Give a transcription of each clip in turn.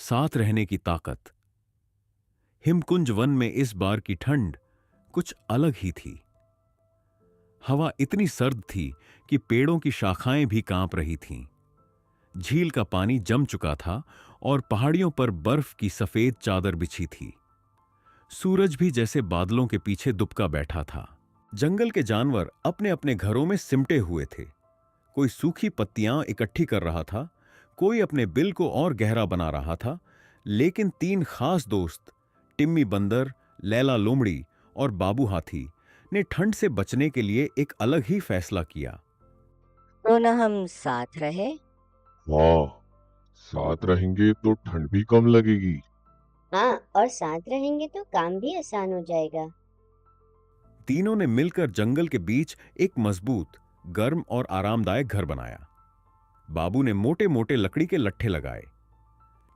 साथ रहने की ताकत। हिमकुंज वन में इस बार की ठंड कुछ अलग ही थी। हवा इतनी सर्द थी कि पेड़ों की शाखाएं भी कांप रही थीं। झील का पानी जम चुका था और पहाड़ियों पर बर्फ की सफेद चादर बिछी थी। सूरज भी जैसे बादलों के पीछे दुबका बैठा था। जंगल के जानवर अपने अपने घरों में सिमटे हुए थे। कोई सूखी पत्तियां इकट्ठी कर रहा था, कोई अपने बिल को और गहरा बना रहा था। लेकिन तीन खास दोस्त, टिम्मी बंदर, लैला लोमड़ी और बाबू हाथी, ने ठंड से बचने के लिए एक अलग ही फैसला किया। तो ना हम साथ रहे। हाँ, साथ रहेंगे तो ठंड भी कम लगेगी। हाँ, और साथ रहेंगे तो काम भी आसान हो जाएगा। तीनों ने मिलकर जंगल के बीच एक मजबूत, गर्म और आरामदायक घर बनाया। बाबू ने मोटे मोटे लकड़ी के लट्ठे लगाए।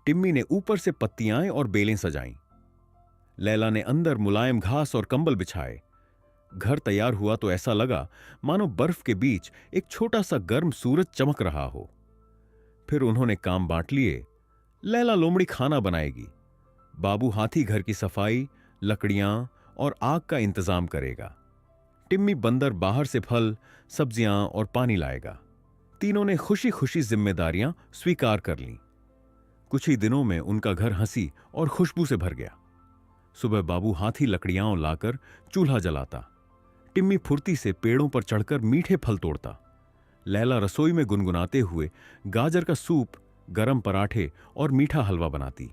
टिम्मी ने ऊपर से पत्तियां और बेलें सजाईं। लैला ने अंदर मुलायम घास और कंबल बिछाए। घर तैयार हुआ तो ऐसा लगा मानो बर्फ के बीच एक छोटा सा गर्म सूरज चमक रहा हो। फिर उन्होंने काम बांट लिए। लैला लोमड़ी खाना बनाएगी, बाबू हाथी घर की सफाई, लकड़ियां और आग का इंतजाम करेगा। टिम्मी बंदर बाहर से फल, सब्जियां और पानी लाएगा। तीनों ने खुशी खुशी जिम्मेदारियां स्वीकार कर लीं। कुछ ही दिनों में उनका घर हंसी और खुशबू से भर गया। सुबह बाबू हाथी लकड़ियां लाकर चूल्हा जलाता। टिम्मी फुर्ती से पेड़ों पर चढ़कर मीठे फल तोड़ता। लैला रसोई में गुनगुनाते हुए गाजर का सूप, गरम पराठे और मीठा हलवा बनाती।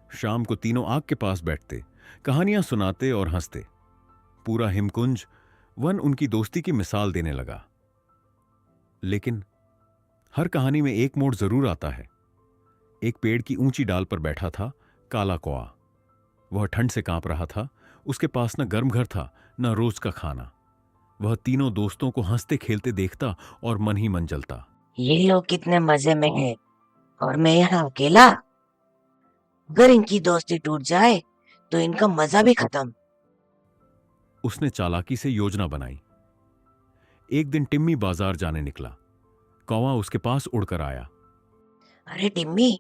शाम को तीनों आग के पास बैठते, कहानियां सुनाते और हंसते। पूरा हिमकुंज वन उनकी दोस्ती की मिसाल देने लगा। लेकिन हर कहानी में एक मोड़ जरूर आता है। एक पेड़ की ऊंची डाल पर बैठा था काला कौआ। वह ठंड से कांप रहा था। उसके पास न गर्म घर था, न रोज का खाना। वह तीनों दोस्तों को हंसते खेलते देखता और मन ही मन जलता। ये लोग कितने मजे में हैं और मैं यहाँ अकेला। अगर इनकी दोस्ती टूट जाए तो इनका मजा भी खत्म। उसने चालाकी से योजना बनाई। एक दिन टिम्मी बाजार जाने निकला। कौवा उसके पास उड़कर आया। अरे टिम्मी,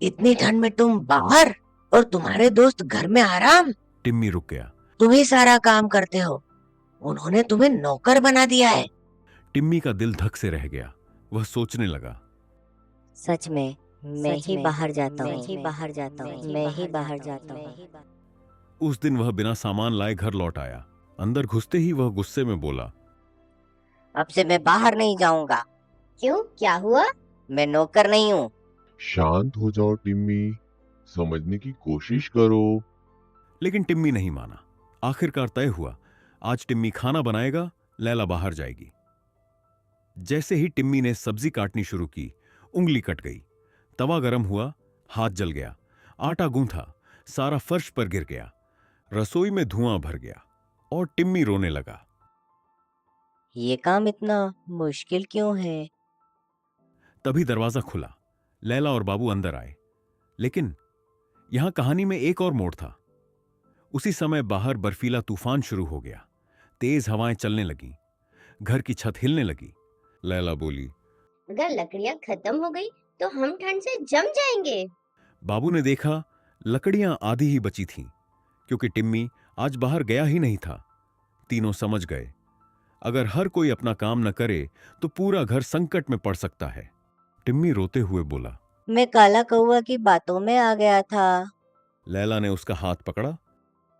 इतनी ठंड में तुम बाहर और तुम्हारे दोस्त घर में आराम। टिम्मी रुक गया। तुम ही सारा काम करते हो, उन्होंने तुम्हें नौकर बना दिया है। टिम्मी का दिल धक से रह गया। वह सोचने लगा, सच में मैं ही बाहर जाता हूँ, मैं ही बाहर जाता हूँ। उस दिन वह बिना सामान लाए घर लौट आया। अंदर घुसते ही वह गुस्से में बोला, अब से मैं बाहर नहीं जाऊंगा। क्यों, क्या हुआ? मैं नौकर नहीं हूँ। शांत हो जाओ टिम्मी, समझने की कोशिश करो। लेकिन टिम्मी नहीं माना। आखिरकार तय हुआ, आज टिम्मी खाना बनाएगा, लैला बाहर जाएगी। जैसे ही टिम्मी ने सब्जी काटनी शुरू की, उंगली कट गई। तवा गरम हुआ, हाथ जल गया। आटा गूंथा, सारा फर्श पर गिर गया। रसोई में धुआं भर गया और टिम्मी रोने लगा। ये काम इतना मुश्किल क्यों है? तभी दरवाजा खुला। लैला और बाबू अंदर आए। लेकिन यहां कहानी में एक और मोड़ था। उसी समय बाहर बर्फीला तूफान शुरू हो गया। तेज हवाएं चलने लगीं। घर की छत हिलने लगी। लैला बोली, अगर लकड़ियाँ खत्म हो गई तो हम ठंड से जम जाएंगे। बाबू ने देखा लकड़ियां आधी ही बची थीं, क्योंकि टिम्मी आज बाहर गया ही नहीं था। तीनों समझ गए, अगर हर कोई अपना काम न करे तो पूरा घर संकट में पड़ सकता है। टिम्मी रोते हुए बोला, मैं काला कौवा की बातों में आ गया था। लैला ने उसका हाथ पकड़ा।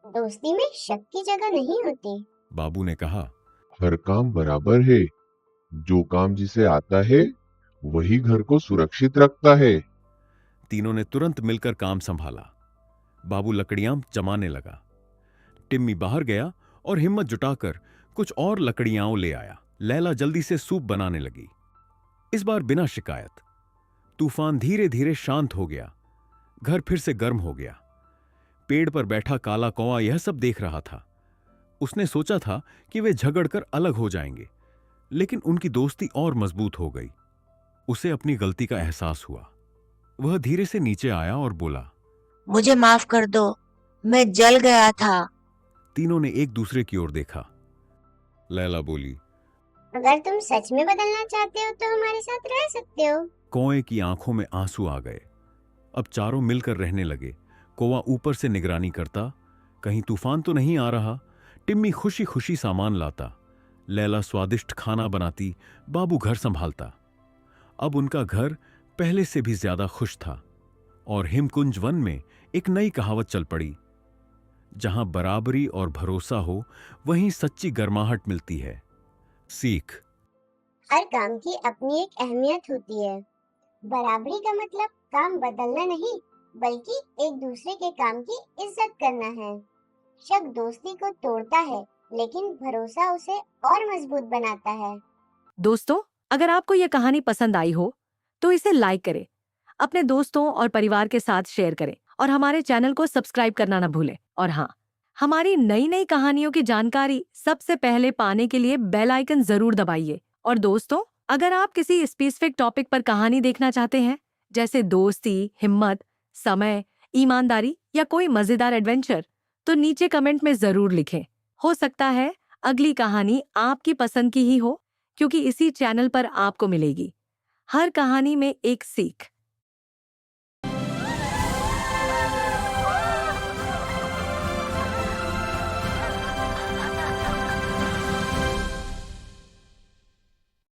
दोस्ती में शक की जगह नहीं होती। बाबू ने कहा, हर काम बराबर है। जो काम जिसे आता है वही घर को सुरक्षित रखता है। तीनों ने तुरंत मिलकर काम संभाला। बाबू लकड़ियां जमाने लगा। टिम्मी बाहर गया और हिम्मत जुटाकर कुछ और लकड़ियां ले आया। लैला जल्दी से सूप बनाने लगी, इस बार बिना शिकायत। तूफान धीरे धीरे शांत हो गया। घर फिर से गर्म हो गया। पेड़ पर बैठा काला कौवा यह सब देख रहा था। उसने सोचा था कि वे झगड़कर अलग हो जाएंगे, लेकिन उनकी दोस्ती और मजबूत हो गई। उसे अपनी गलती का एहसास हुआ। वह धीरे से नीचे आया और बोला, मुझे माफ कर दो, मैं जल गया था। तीनों ने एक दूसरे की ओर देखा। लैला बोली, अगर तुम सच में बदलना चाहते हो तो हमारे साथ रह सकते हो। कौए की आंखों में आंसू आ गए। अब चारों मिलकर रहने लगे। कौवा ऊपर से निगरानी करता, कहीं तूफान तो नहीं आ रहा। टिम्मी खुशी खुशी सामान लाता, लैला स्वादिष्ट खाना बनाती, बाबू घर संभालता। अब उनका घर पहले से भी ज्यादा खुश था। और हिमकुंज वन में एक नई कहावत चल पड़ी, जहां बराबरी और भरोसा हो वहीं सच्ची गर्माहट मिलती है। सीख। हर काम की अपनी एक अहमियत होती है। बराबरी का मतलब काम बदलना नहीं, बल्कि एक दूसरे के काम की इज्जत करना है। शक दोस्ती को तोड़ता है, लेकिन भरोसा उसे और मजबूत बनाता है। दोस्तों, अगर आपको यह कहानी पसंद आई हो तो इसे लाइक करें, अपने दोस्तों और परिवार के साथ शेयर करें और हमारे चैनल को सब्सक्राइब करना न भूलें। और हाँ, हमारी नई नई कहानियों की जानकारी सबसे पहले पाने के लिए बेल आइकन जरूर दबाइए। और दोस्तों, अगर आप किसी स्पेसिफिक टॉपिक पर कहानी देखना चाहते हैं, जैसे दोस्ती, हिम्मत, समय, ईमानदारी या कोई मजेदार एडवेंचर, तो नीचे कमेंट में जरूर लिखें। हो सकता है अगली कहानी आपकी पसंद की ही हो, क्योंकि इसी चैनल पर आपको मिलेगी हर कहानी में एक सीख।